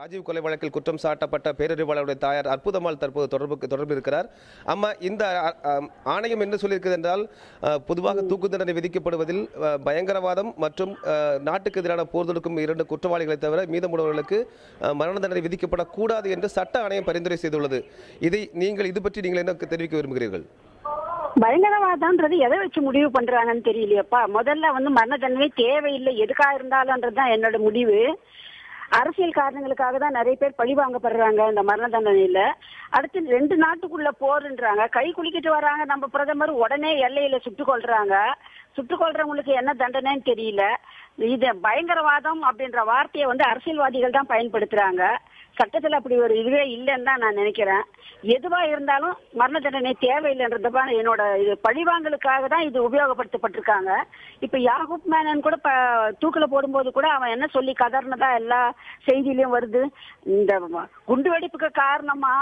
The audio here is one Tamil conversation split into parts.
ராஜீவ் கொலை வழக்கில் குற்றம் சாட்டப்பட்ட பேரறிவாளருடைய தாயார் அற்புதமால் தற்போது தொடர்பு இருக்கிறார். அம்மா, இந்த ஆணையம் என்ன சொல்லியிருக்கிறது என்றால், பொதுவாக தூக்கு தண்டனை விதிக்கப்படுவதில் பயங்கரவாதம் மற்றும் நாட்டுக்கு எதிரான போர் தொடுக்கும் 2 குற்றவாளிகளை தவிர மீதமுள்ளவர்களுக்கு மரண தண்டனை விதிக்கப்படக்கூடாது என்று சட்ட ஆணையம் பரிந்துரை செய்துள்ளது. இது பற்றி நீங்கள் என்ன தெரிவிக்க விரும்புகிறீர்கள்? பயங்கரவாதம்ன்றது எதை வச்சு முடிவு பண்றாங்கன்னு தெரியலையப்பா. முதல்ல மரண தண்டனை தேவையில்லை எதுக்கா இருந்தாலும்ன்றதுதான் என்னோட முடிவு. அரசியல் காரணங்களுக்காக தான் நிறைய பேர் பழி வாங்கப்படுறாங்க இந்த மரண தண்டனையில. அடுத்து 2 நாட்டுக்குள்ள போர்ன்றாங்க, கை குளிக்கிட்டு வராங்க நம்ம பிரதமர், உடனே எல்லையில சுட்டுக் கொள்றவங்களுக்கு என்ன தண்டனைன்னு தெரியல. இது பயங்கரவாதம் அப்படின்ற வார்த்தையை அரசியல்வாதிகள் தான் பயன்படுத்துறாங்க. சட்டத்துல அப்படி ஒரு இதுவே இல்லைன்னு தான் நான் நினைக்கிறேன். எதுவா இருந்தாலும் மரண தண்டனை தேவையில்லைன்றதுதான் என்னோட இது. பழிவாங்கலுக்காக தான் இது உபயோகப்படுத்தப்பட்டிருக்காங்க. இப்ப யாகூப் மேனன் கூட தூக்கில போடும்போது கூட அவன் என்ன சொல்லி கதர்னதா எல்லா செய்தியிலயும் வருது, இந்த குண்டு வெடிப்புக்கு காரணமா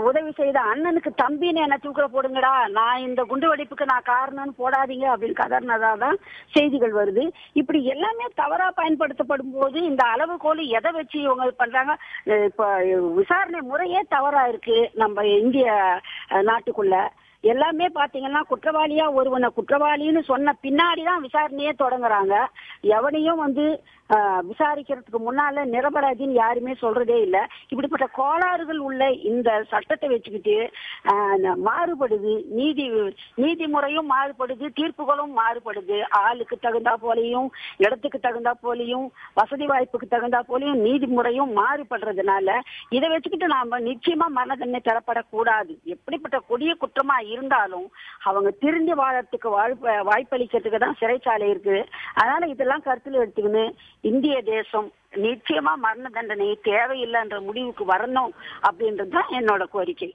உதவி செய்த அண்ணனுக்கு தம்பின்னு என்ன தூக்கில போடுங்கடா, நான் இந்த குண்டு வெடிப்புக்கு நான் காரணம்னு போடாதீங்க அப்படின்னு கதர்னதா தான் செய்திகள் வருது. இப்படி எல்லாமே தவறா பயன்படுத்தப்படும் போது இந்த அளவுகோல் எதை வச்சு இவங்க பண்றாங்க? இப்ப விசாரணை முறையே தவறா இருக்கு நம்ம இந்திய நாட்டுக்குள்ள. எல்லாமே பாத்தீங்கன்னா குற்றவாளியா ஒருவனை குற்றவாளின்னு சொன்ன பின்னாடிதான் விசாரணையே தொடங்குறாங்க. எவனையும் விசாரிக்கிறதுக்கு முன்னால நிரபராதின்னு யாருமே சொல்றதே இல்லை. இப்படிப்பட்ட கோளாறுகள் உள்ள இந்த சட்டத்தை வச்சுக்கிட்டு மாறுபடுது, நீதி முறையும் மாறுபடுது, தீர்ப்புகளும் மாறுபடுது. ஆளுக்கு தகுந்தா போலையும், இடத்துக்கு தகுந்தா போலையும், வசதி வாய்ப்புக்கு தகுந்தா போலையும் நீதிமுறையும் மாறுபடுறதுனால இதை வச்சுக்கிட்டு நாம நிச்சயமா மரண தண்டனை தரப்படக்கூடாது. எப்படிப்பட்ட கொடிய குற்றமா இருந்தாலும் அவங்க திருந்தி வாழறதுக்கு வாய்ப்பளிக்கிறதுக்கு தான் சிறைச்சாலை இருக்கு. அதனால இதெல்லாம் கருத்தில் எடுத்துக்கின்னு இந்திய தேசம் நிச்சயமா மரண தண்டனை தேவையில்லைன்ற முடிவுக்கு வரணும் அப்படின்றது தான் என்னோட கோரிக்கை.